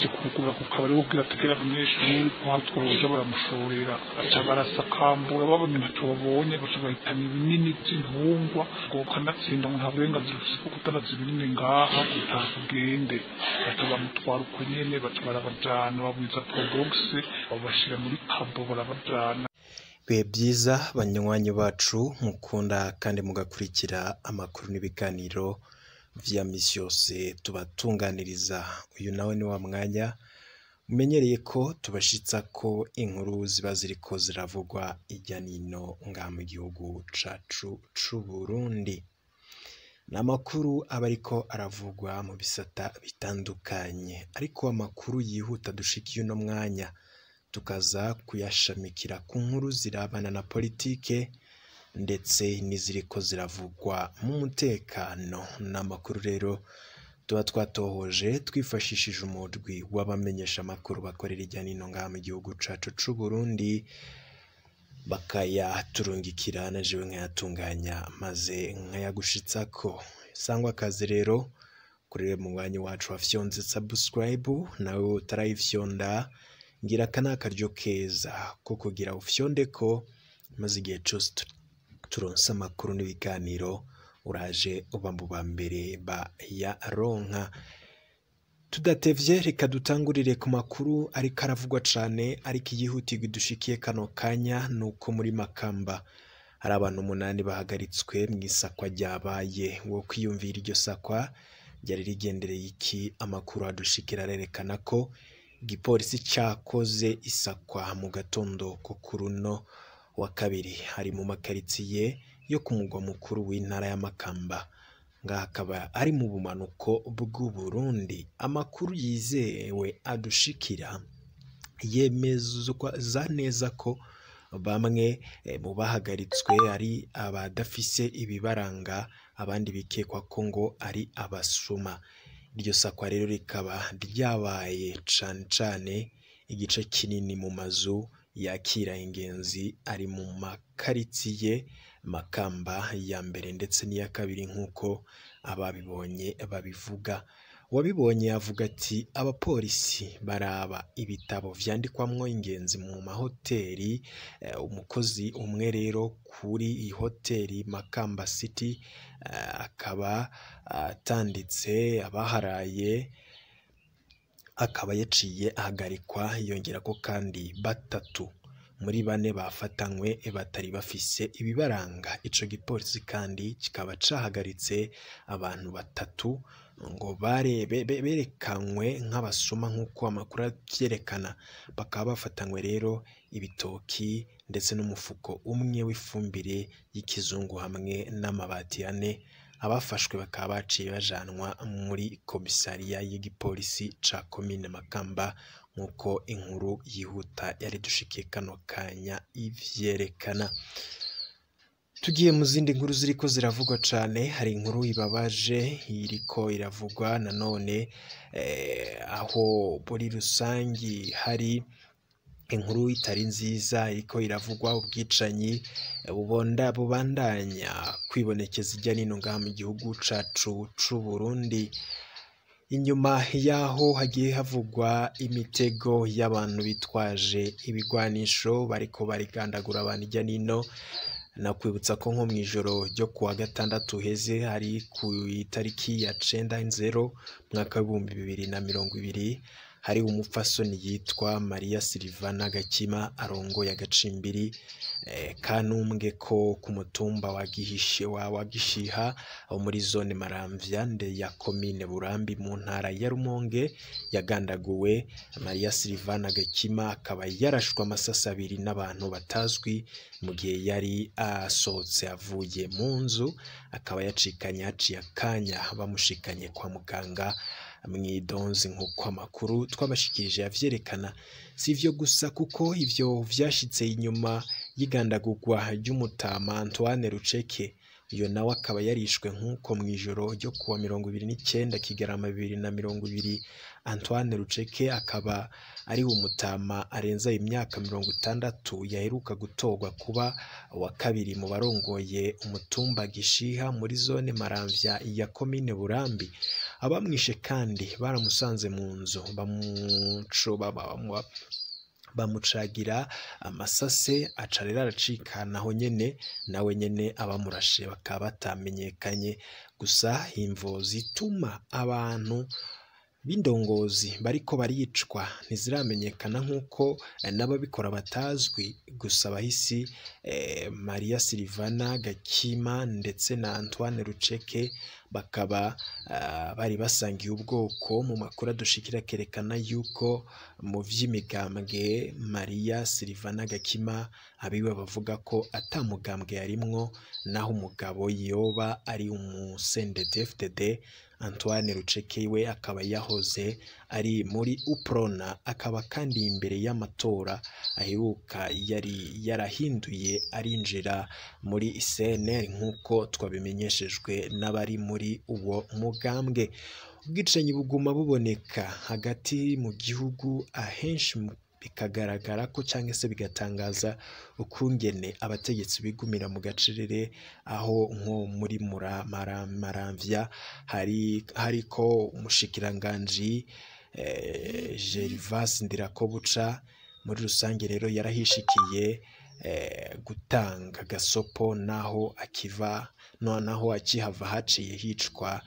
baje kugura ku kabari ubwira tegera abanyeshuri batworoje baramushorera aca barasakambura babonye ntacyo babonye baca bahitana ibinini by'intungwa ngo kanatsinda ngo nta burenganzira ufite kuko utanazi ibinini ngaha utakugende baca bamutwara uko nyene baca barabajana babwiza probox babashira muri kabo barabajana. Bihe byiza banywanyi bacu mukunda kandi mugakurikira amakuru n'ibiganiro vya misi yose tubatunganiriza. Uyu nawe ni wa mwanya umenyereye ko tubashitsa ko inkuru ziba ziriko ziravugwa ijya nino ngaha mu gihugu cacu c'u Burundi. N'amakuru aba ariko aravugwa mu bisata bitandukanye, ariko amakuru yihuta dushikiye uno mwanya tukaza kuyashamikira ku nkuru zirabana na politike ndetse n'iziriko ziravugwa mu mutekano. N'amakuru rero tuba twatohoje twifashishije umudwi w'abamenyesha amakuru bakorera ijya nino ngaha mu gihugu cacu c'u Burundi, bakayaturungikira na jewe nkayatunganya maze nkayagushitsako. Sangwa akazi rero kuri mu mwanya wacu wafyonze subscribe, nawe utarayifyonda ngira kana karyo keza ko kugira ufyonde ko maze igihe cyose turonsa amakuru n'ibiganiro uraje uba mu bambere ba ya ronka. Tudatevye reka dutangurire ku makuru ariko aravugwa cane, ariko iyihutirwa dushikiye kano kanya nuko muri Makamba hari abantu 8 bahagaritswe mu isakwa ryabaye. Wo kwiyumvira iryo sakwa ryari rigendereye iki? Amakuru adushikira arerekana ko igipolisi cakoze isakwa mu gatondo ko kuruno wa kabiri hari mu makaritsiye yo ku mugwa mukuru w'intara ya Makamba, ngaha akaba ari mu bumanuko bw'u Burundi. Amakuru yizewe adushikira yemezwa za neza ko bamwe mu bahagaritswe ari abadafise ibibaranga, abandi bikekwa ko ngo ari abasuma. Iryo sakwa rero rikaba ryabaye cane igice kinini mu mazu yakira ingenzi ari mu makaritsiye Makamba ya mbere ndetse n'iya kabiri nk'uko ababibonye babivuga. Wabibonye avuga ati abapolisi baraba ibitabo vyandikwamwo ingenzi mu mahoteli. Umukozi umwe rero kuri iyi hoteli Makamba City akaba atanditse abaharaye, akaba yaciye ahagarikwa, yongera ko kandi 3 muri 4 bafatanywe batari bafise ibibaranga. Ico gipolisi kandi kikaba cahagaritse abantu 3 ngo berekanywe nk'abasuma nk'uko amakuru avyerekana. Bakaba bafatanywe rero ibitoki ndetse n'umufuko umwe w'ifumbire y'ikizungu hamwe n'amabati 4. Abafashwe bakaba baciye bajanwa muri komisariya y'igipolisi ca komine Makamba nk'uko inkuru yihuta yari dushikiye kano kanya ivyerekana. Tugiye mu zindi nkuru ziriko ziravugwa cane, hari inkuru ibabaje iriko iravugwa nanone aho muri rusangi hari inkuru itari nziza iriko iravugwa. Ubwicanyi bubandanya kwibonekeza ijya nino ngaha mu gihugu cacu c'u Burundi, inyuma yaho hagiye havugwa imitego y'abantu bitwaje ibigwanisho bariko barigandagura abantu ijya nino. Nakwibutsa ko nko mwijoro ryo kuwa gatandatu heze hari ku itariki ya 9/0 mwaka wa 2020 hari umupfasoni yitwa Maria Silvana Gakima arongo ya Gacimbiri kanumbwe ko ku mutumba wa Gishiha muri zone Maramvya nde ya komine Burambi mu ntara ya Rumonge yagandaguwe. Maria Silvana Gakima akaba yarashwe amasasa 2 n'abantu batazwi mu gihe yari asohotse avuye mu nzu, akaba yacikanye haciye akanya bamushikanye kwa muganga mwidonzi nk'uko amakuru twabashikirije yavyerekana. Sivyo gusa kuko ivyo vyashitse inyuma y'igandagurwa ry'umutama Antoine Ruceke uyo nawe akaba yarishwe nk'uko mw'ijoro ryo kuwa 29 Kigarama 2020. Antoine Ruceke akaba ari umutama arenza imyaka 60 yaheruka gutorwa kuba wa kabiri mu barongoye umutumba Gishiha muri zone Maramvya ya komine Burambi. Abamwishe kandi baramusanze mu nzu bamucagira amasase acarera aracika naho nyene nawe nyene abamurashe bakaba batamenyekanye. Gusa imvo zituma abantu b'indongozi bariko baricwa ntiziramenyekana nk'uko n'ababikora batazwi. Gusa abahisi Maria Silvana Gakima ndetse na Antoine Ruceke bakaba bari basangiye ubwoko. Mu makuru adushikira kerekana yuko mu vy'imigambwe Maria Silvana Gakima abiwe bavuga ko atamugambwe yarimwo, naho umugabo yoba ari umusendedefdd. Antoine Ruceke we akaba yahoze ari muri Uprona, akaba kandi imbere y'amatora aheruka yari yarahinduye arinjira muri CNL nk'uko twabimenyeshejwe n'abari muri uwo mugambwe. Ubwicanyi buguma buboneka hagati mu gihugu, ahenshi bikagaragara ko cyangwa se bigatangaza ukungene abategetsi bigumira mu gacerere, aho nko muri Maramvya hariko umushikiranganji Gervas Ndirakobuca. Muri rusange rero yarahishikiye gutanga gasopo naho akihava haciye hicwa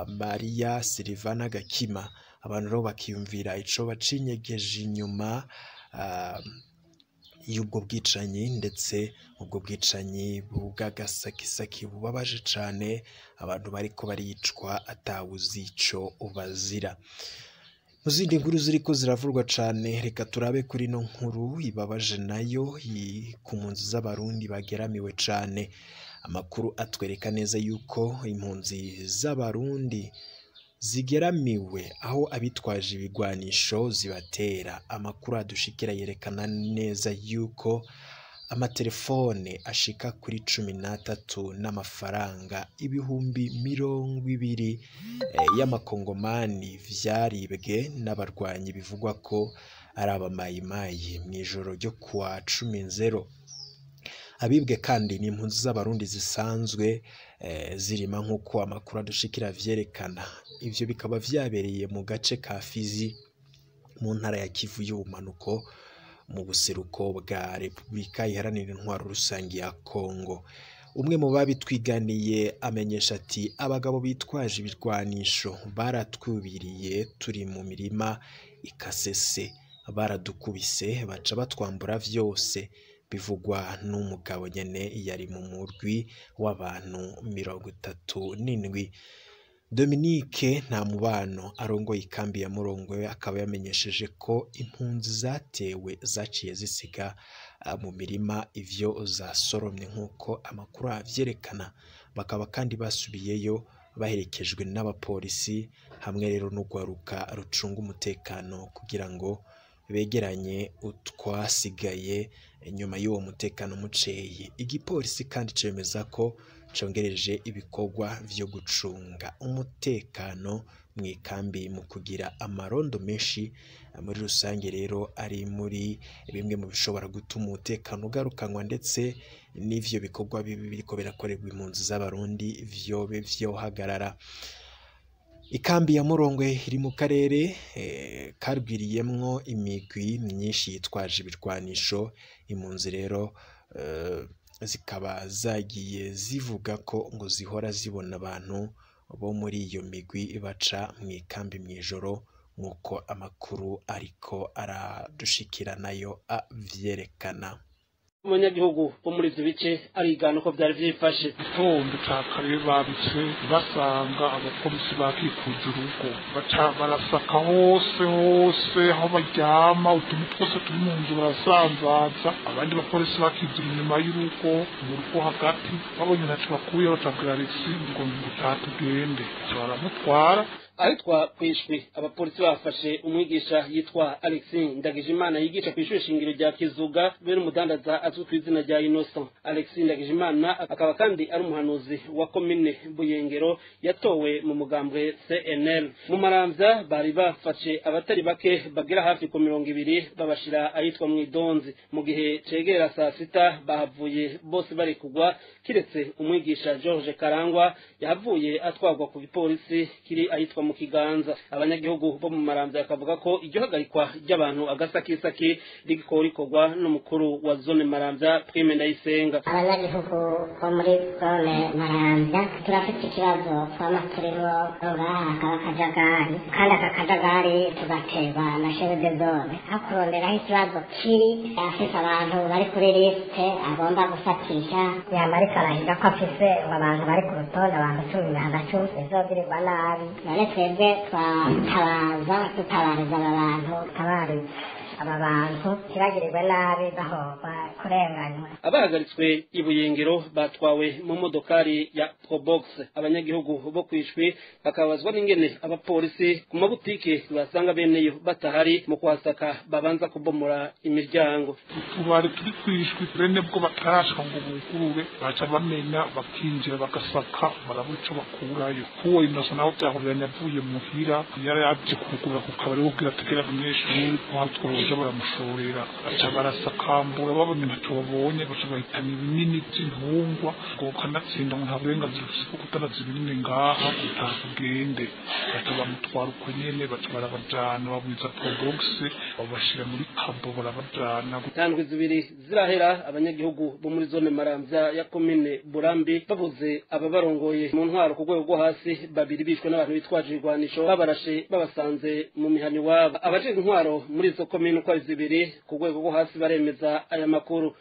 Maria Silvana Gakima. Abantu rero bakiyumvira ico bacinyegeje inyuma y'ubwo bwicanyi, ndetse ubwo bwicanyi bw'agasakisaki bubabaje cane, abantu bariko baricwa atawuzi ico bazira. Mu zindi nkuru ziriko ziravurwa cane, reka turabe kuri no nkuru ibabaje nayo ku mpunzi z'abarundi bageramiwe cane. Amakuru atwereka neza yuko impunzi z'abarundi zigeramiwe, aho abitwaje ibigwanisho zibatera. Amakuru adushikira yerekana neza yuko amatelefone ashika kuri 13 n'amafaranga ibihumbi 20 y'amakongomani vyaribwe n'abarwanyi bivugwa ko ari abamayimayi mw'ijoro ryo kuwa 10/0. Abibwe kandi n'impunzi z'abarundi zisanzwe zirima nk'uko amakuru adushikira vyerekana. Ivyo bikaba vyabereye mu gace ka Fizi mu ntara ya Kivu y'ubumanuko mu buseruko bwa Repubulika Iharanira Intwaro Rusangi ya Kongo. Umwe mu babitwiganiye amenyesha ati abagabo bitwaje ibirwanisho baratwubiriye turi mu mirima ikasese, baradukubise baca batwambura vyose. Bivugwa n'umugabo nyene yari mu murwi w'abantu 37. Dominique Ntamubano arongoye ikambi ya Murongwe akaba yamenyesheje ko impunzi zatewe zaciye zisiga mu mirima ivyo zasoromye nk'uko amakuru avyerekana. Bakaba kandi basubiyeyo baherekejwe n'abapolisi hamwe rero n'ugwaruka rucunga umutekano kugira ngo begeranye utwasigaye nyuma y'uwo mutekano muceye. Igipolisi kandi cemeza ko congereje ibikorwa vyo gucunga umutekano mu ikambi mu kugira amarondo menshi. Muri rusange rero ari muri bimwe mu bishobora gutuma umutekano ugarukanwa, ndetse n'ivyo bikorwa biriko birakorerwa impunzi z'abarundi vyobe vyohagarara. Ikambi ya Murongwe iri mu karere karwiriyemwo imigwi myinshi yitwaje ibirwanisho. Impunzi rero zikaba zagiye zivuga ko ngo zihora zibona abantu bo muri iyo migwi baca mu ikambi mw'ijoro nk'uko amakuru ariko aradushikira nayo avyerekana. Umunyagihugu bo muri ivyo bice arigana uko vyari vyifashe. Itondo ca kare babitse basanga abapolisi bakikuje urugo, baca barasaka hose aho baryama, utuntu twose turi mu nzu barasanzaza. Abandi bapolisi bakizira inyuma y'urugo, mu rugo hagati babonye ntaco bakuye, batagara Alexis ngo tugende. Baramutwara ahitwa kwishwi abapolisi bafashe umwigisha yitwa Alexis Ndagijimana yigisha kw'ishure shingiro rya Kizuga be n'umudandaza azwi ku izina rya Innocent. Alexis Ndagijimana akaba kandi ari umuhanuzi wa komine Buyengero yatowe mu mugambwe CNL. Mu Maramvya bari bafashe abatari bake bagira hafi ku 200 babashira ahitwa Mwidonzi. Mu gihe cegera saa sita bahavuye bose bari kugwa kiretse umwigisha George Karangwa yahavuye atwagwa ku bipolisi kiri ahitwa mu Kiganza. Abanyagihugu bo mu Maramvya akavuga ko iryo hagarikwa ry'abantu agasakisaki rigikorikorwa n'umukuru wa zone Maramvya Prime Ndayisenga. Abanyagihugu bo muri zone Maramvya turafite ikibazo tw'amaturiro ngaha akajagari kandi akajagari tugaterwa na chef de zone akuronderaho ikibazo kiri afise abantu bari kuri liste agomba gufatisha yamarika arahiga ko afise abantu bari ku rutonde abantu 10 bizogirirwa nabi none twebwe tutabariza aba bantu kibagirirwe nabi bahomba kurenganywa. Abahagaritswe i Buyengero batwawe mu modokari ya Probox. Abanyagihugu bo kwishwe bakabazwa n'ingene abapolisi ku mabutike basanga beneyo batahari mu kwasaka babanza kubomora imiryango. Tubari turi kwishwe bene bwo batarashwa ngo bugurure baca bamenya bakinjira bagasaka barabuco bakurayo. Kuwo Innocent naho byahuranye avuye muhira yari yaje kugura ku kabari ubwira tegera abanyeshuri batwaye baramushorera aca barasakambura babonye ntacyo babonye baca bahitana ibinini by'intungwa ngo kanatsinda ngo nta burenganzira ufite kuko utanazi ibinini ngaha utakugende baca bamutwara uko nyene baca barabajana babwiza Probox babashira muri kabo barabajana. Tandwi zibiri zirahera abanyagihugu bo muri zone Maramvya ya komine Burambi bavuze ababarongoye mu ntwaro ku rwego rwo hasi babiri bishwe n'abantu bitwaje irwanisho babarashe babasanze mu mihani wabo. Abaje intwaro muri izo komine uko ari zibiri ku rwego rwo hasi baremeza aya makuru.